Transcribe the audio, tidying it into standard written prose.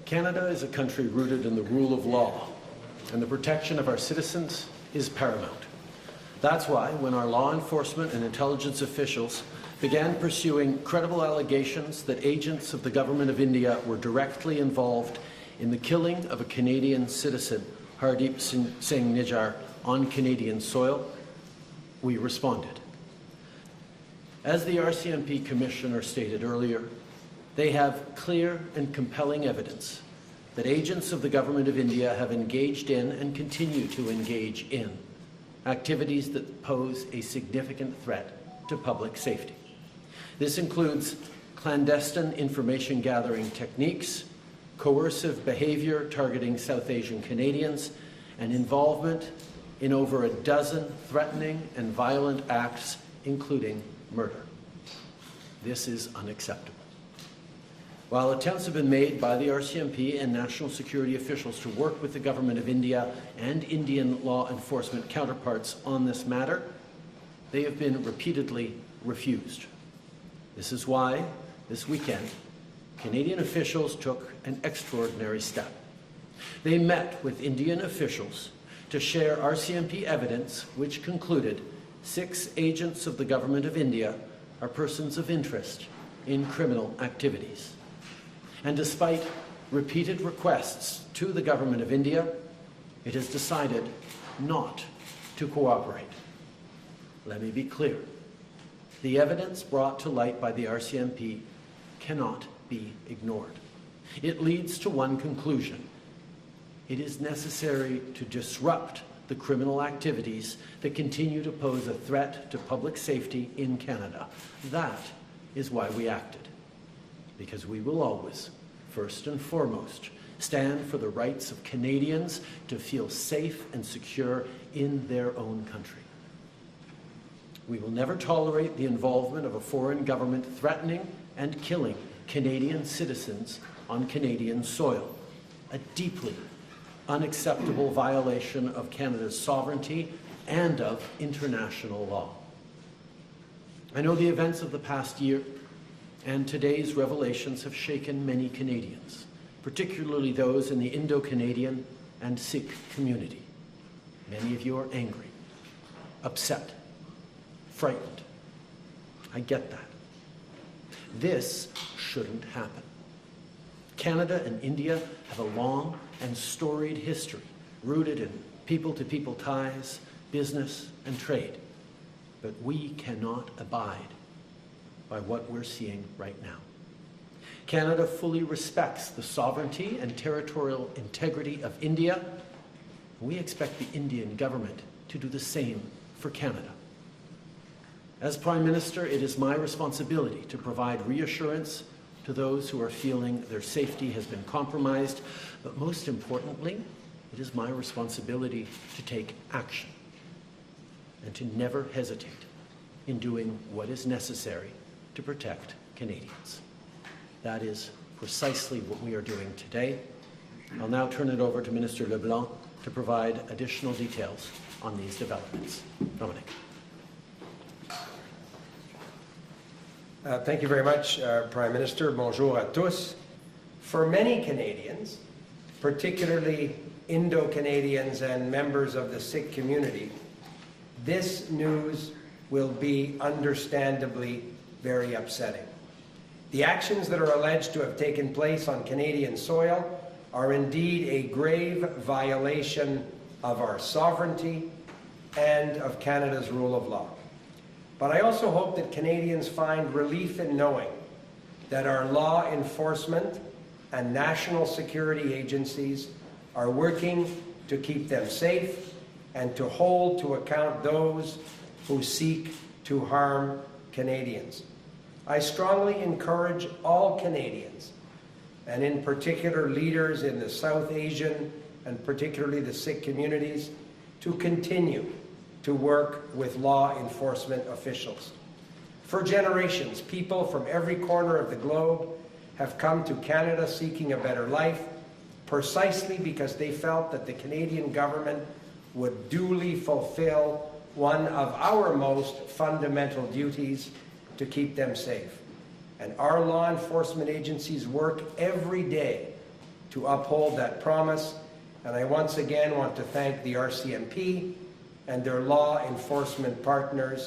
Canada is a country rooted in the rule of law, and the protection of our citizens is paramount. That's why, when our law enforcement and intelligence officials began pursuing credible allegations that agents of the Government of India were directly involved in the killing of a Canadian citizen, Hardeep Singh Nijjar, on Canadian soil, we responded. As the RCMP Commissioner stated earlier, they have clear and compelling evidence that agents of the Government of India have engaged in and continue to engage in activities that pose a significant threat to public safety. This includes clandestine information gathering techniques, coercive behaviour targeting South Asian Canadians, and involvement in over a dozen threatening and violent acts, including murder. This is unacceptable. While attempts have been made by the RCMP and national security officials to work with the Government of India and Indian law enforcement counterparts on this matter, they have been repeatedly refused. This is why, this weekend, Canadian officials took an extraordinary step. They met with Indian officials to share RCMP evidence which concluded 6 agents of the Government of India are persons of interest in criminal activities. And despite repeated requests to the Government of India, it has decided not to cooperate. Let me be clear. The evidence brought to light by the RCMP cannot be ignored. It leads to one conclusion. It is necessary to disrupt the criminal activities that continue to pose a threat to public safety in Canada. That is why we acted. Because we will always, first and foremost, stand for the rights of Canadians to feel safe and secure in their own country. We will never tolerate the involvement of a foreign government threatening and killing Canadian citizens on Canadian soil, a deeply unacceptable violation of Canada's sovereignty and of international law. I know the events of the past year and today's revelations have shaken many Canadians, particularly those in the Indo-Canadian and Sikh community. Many of you are angry, upset, frightened. I get that. This shouldn't happen. Canada and India have a long and storied history rooted in people-to-people ties, business and trade. But we cannot abide by what we're seeing right now. Canada fully respects the sovereignty and territorial integrity of India. We expect the Indian government to do the same for Canada. As Prime Minister, it is my responsibility to provide reassurance to those who are feeling their safety has been compromised, but most importantly, it is my responsibility to take action and to never hesitate in doing what is necessary to protect Canadians. That is precisely what we are doing today. I'll now turn it over to Minister Leblanc to provide additional details on these developments. Dominic. Thank you very much, Prime Minister. Bonjour à tous. For many Canadians, particularly Indo-Canadians and members of the Sikh community, this news will be understandably very upsetting. The actions that are alleged to have taken place on Canadian soil are indeed a grave violation of our sovereignty and of Canada's rule of law. But I also hope that Canadians find relief in knowing that our law enforcement and national security agencies are working to keep them safe and to hold to account those who seek to harm Canadians. I strongly encourage all Canadians, and in particular leaders in the South Asian and particularly the Sikh communities, to continue to work with law enforcement officials. For generations, people from every corner of the globe have come to Canada seeking a better life, precisely because they felt that the Canadian government would duly fulfill one of our most fundamental duties, to keep them safe. And our law enforcement agencies work every day to uphold that promise, and I once again want to thank the RCMP and their law enforcement partners